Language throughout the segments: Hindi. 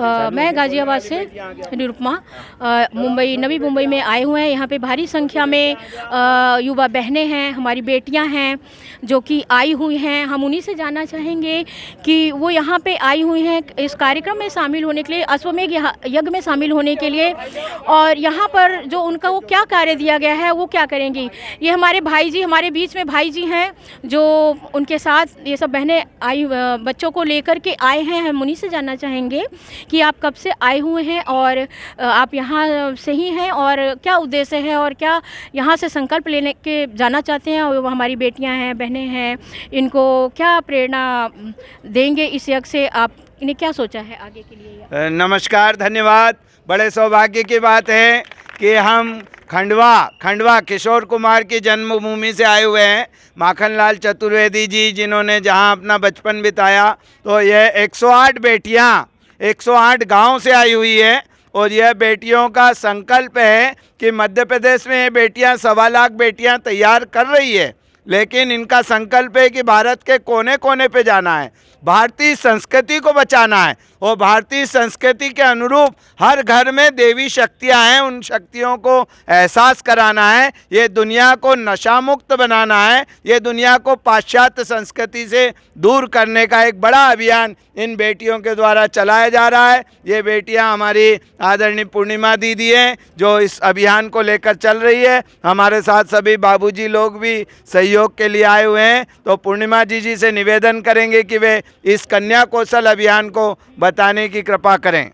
मैं गाज़ियाबाद से निरुपमा मुंबई नवी मुंबई में आए हुए हैं। यहाँ पे भारी संख्या में युवा बहनें हैं, हमारी बेटियां हैं जो कि आई हुई हैं। हम उन्हीं से जानना चाहेंगे कि वो यहाँ पे आई हुई हैं इस कार्यक्रम में शामिल होने के लिए, अश्वमेध यज्ञ में शामिल होने के लिए, और यहाँ पर जो उनका वो क्या कार्य दिया गया है वो क्या करेंगी। ये हमारे भाई जी, हमारे बीच में भाई जी हैं जो उनके साथ ये सब बहनें आई बच्चों को लेकर के आए हैं। हम उन्हीं से जानना चाहेंगे कि आप कब से आए हुए हैं और आप यहाँ से ही हैं और क्या उद्देश्य है और क्या यहाँ से संकल्प लेने के जाना चाहते हैं, और हमारी बेटियां हैं, बहनें हैं, इनको क्या प्रेरणा देंगे इस यज्ञ से, आप इन्हें क्या सोचा है आगे के लिए। नमस्कार, धन्यवाद। बड़े सौभाग्य की बात है कि हम खंडवा किशोर कुमार की जन्मभूमि से आए हुए हैं। माखनलाल चतुर्वेदी जी जिन्होंने जहां अपना बचपन बिताया, तो यह 108 बेटियां 108 गांव से आई हुई है, और यह बेटियों का संकल्प है कि मध्य प्रदेश में ये बेटियां 1.25 लाख बेटियां तैयार कर रही है, लेकिन इनका संकल्प है कि भारत के कोने कोने पे जाना है, भारतीय संस्कृति को बचाना है, और भारतीय संस्कृति के अनुरूप हर घर में देवी शक्तियां हैं, उन शक्तियों को एहसास कराना है, ये दुनिया को नशा मुक्त बनाना है, ये दुनिया को पाश्चात्य संस्कृति से दूर करने का एक बड़ा अभियान इन बेटियों के द्वारा चलाया जा रहा है। ये बेटियां हमारी आदरणीय पूर्णिमा दीदी हैं जो इस अभियान को लेकर चल रही है। हमारे साथ सभी बाबूजी लोग भी सहयोग के लिए आए हुए हैं, तो पूर्णिमा जी से निवेदन करेंगे कि वे इस कन्या कौशल अभियान को बताने की कृपा करें।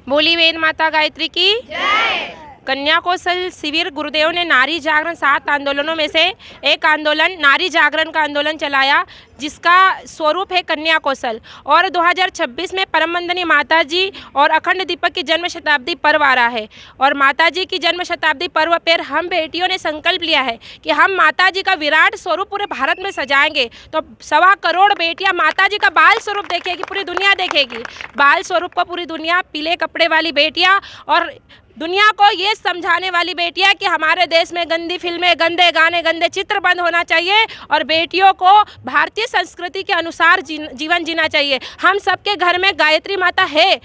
बोली वेद माता गायत्री की जय। कन्या कौशल शिविर गुरुदेव ने नारी जागरण 7 आंदोलनों में से एक आंदोलन नारी जागरण का आंदोलन चलाया, जिसका स्वरूप है कन्या कौशल। और 2026 में परम वंदनीय माता जी और अखंड दीपक की जन्म शताब्दी पर्व आ रहा है, और माता जी की जन्म शताब्दी पर्व पर हम बेटियों ने संकल्प लिया है कि हम माता जी का विराट स्वरूप पूरे भारत में सजाएंगे। तो 1.25 करोड़ बेटियां माता जी का बाल स्वरूप देखेगी, पूरी दुनिया देखेगी बाल स्वरूप को, पूरी दुनिया, पीले कपड़े वाली बेटियां, और दुनिया को ये समझाने वाली बेटियां कि हमारे देश में गंदी फिल्में, गंदे गाने, गंदे चित्र बंद होना चाहिए, और बेटियों को भारतीय संस्कृति के अनुसार जीवन जीना चाहिए। हम सबके घर में गायत्री माता है।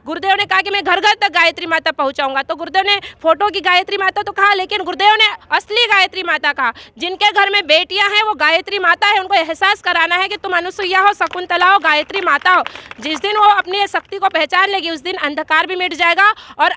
गुरुदेव ने कहा कि मैं घर घर तक गायत्री माता पहुंचाऊंगा, तो गुरुदेव ने फोटो की गायत्री माता तो कहा, लेकिन गुरुदेव ने असली गायत्री माता कहा। जिनके घर में बेटियां हैं वो गायत्री माता है, उनको एहसास कराना है कि तुम अनुसुईया हो, शकुंतला हो, गायत्री माता हो। जिस दिन वो अपनी शक्ति को पहचान लेगी, उस दिन अंधकार भी मिट जाएगा और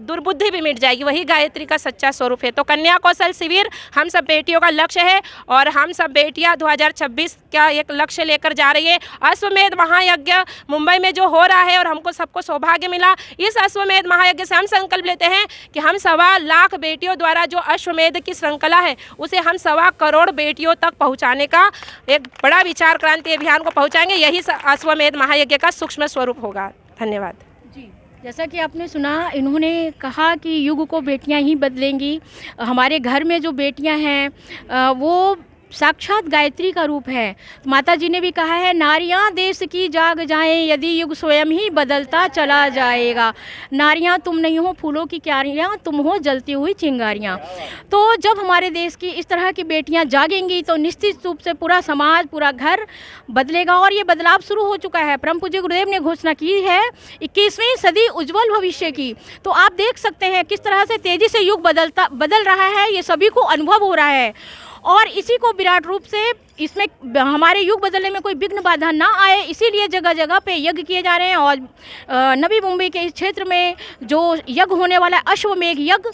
दुर्बुद्धि भी मिट जाएगी। वही गायत्री का सच्चा स्वरूप है। तो कन्या कौशल शिविर हम सब बेटियों का लक्ष्य है, और हम सब बेटियां 2026 का एक लक्ष्य लेकर जा रही है। अश्वमेध महायज्ञ मुंबई में जो हो रहा है, और हमको सबको सौभाग्य मिला, इस अश्वमेध महायज्ञ से हम संकल्प लेते हैं कि हम 1.25 लाख बेटियों द्वारा जो अश्वमेध की श्रृंखला है उसे हम 1.25 करोड़ बेटियों तक पहुंचाने का एक बड़ा विचार क्रांति अभियान को पहुंचाएंगे। यही अश्वमेध महायज्ञ का सूक्ष्म स्वरूप होगा। धन्यवाद जी। जैसा कि आपने सुना, इन्होंने कहा कि युग को बेटियां ही बदलेंगी। हमारे घर में जो बेटियां हैं वो साक्षात गायत्री का रूप है। माता जी ने भी कहा है, नारियां देश की जाग जाएं, यदि युग स्वयं ही बदलता चला जाएगा। नारियां तुम नहीं हो फूलों की क्यारियां, तुम हो जलती हुई चिंगारियां। तो जब हमारे देश की इस तरह की बेटियां जागेंगी तो निश्चित रूप से पूरा समाज, पूरा घर बदलेगा, और ये बदलाव शुरू हो चुका है। परम पूज्य गुरुदेव ने घोषणा की है 21वीं सदी उज्जवल भविष्य की। तो आप देख सकते हैं किस तरह से तेजी से युग बदल रहा है, ये सभी को अनुभव हो रहा है, और इसी को विराट रूप से इसमें हमारे युग बदलने में कोई विघ्न बाधा ना आए, इसीलिए जगह जगह पे यज्ञ किए जा रहे हैं। और नवी मुंबई के इस क्षेत्र में जो यज्ञ होने वाला है अश्वमेध यज्ञ,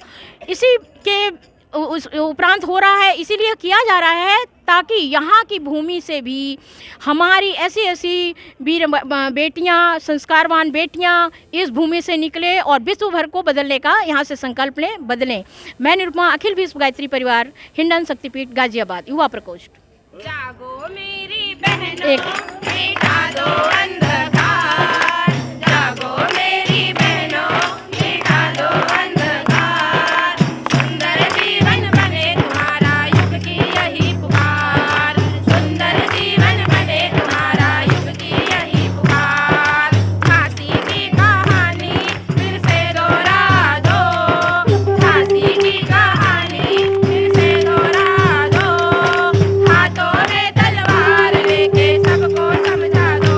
इसी के उपरांत हो रहा है, इसीलिए किया जा रहा है ताकि यहाँ की भूमि से भी हमारी ऐसी ऐसी वीर बेटियाँ, संस्कारवान बेटियाँ इस भूमि से निकले और विश्व भर को बदलने का यहाँ से संकल्प लें, बदलें। मैं निरुपमा, अखिल विश्व गायत्री परिवार, हिंडन शक्तिपीठ, गाजियाबाद, युवा प्रकोष्ठ। जागो मेरी बहनों, मिटा दो अंधकार। जागो मेरी बहनों, मिटा दो अंधकार। सुंदर जीवन बने तुम्हारा, युग की यही पुकार। सुंदर जीवन बने तुम्हारा, युग की यही पुकार। झांसी की कहानी फिर से दोहरा दो। झांसी की कहानी फिर से दोहरा दो। हाथों में तलवार लेके सबको समझा दो।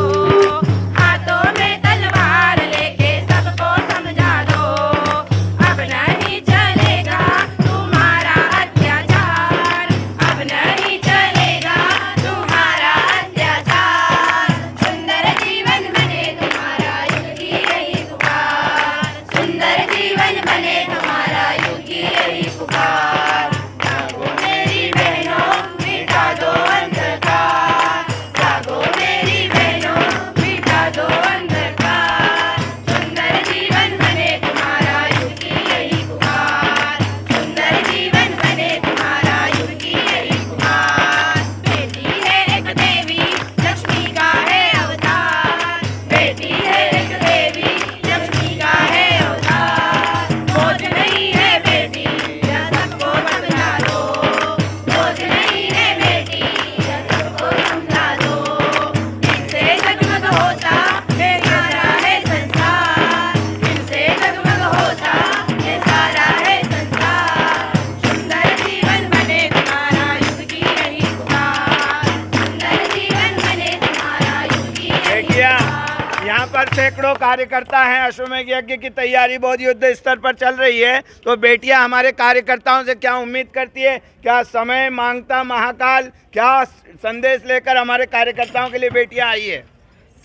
यहाँ पर सैकड़ों कार्यकर्ता हैं। अश्वमेध यज्ञ की तैयारी बहुत युद्ध स्तर पर चल रही है, तो बेटियां हमारे कार्यकर्ताओं से क्या उम्मीद करती है, क्या समय मांगता महाकाल, क्या संदेश लेकर हमारे कार्यकर्ताओं के लिए बेटियां आई है?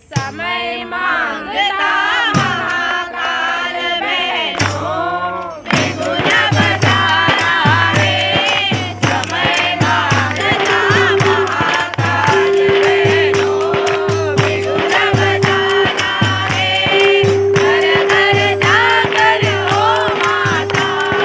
समय मांगता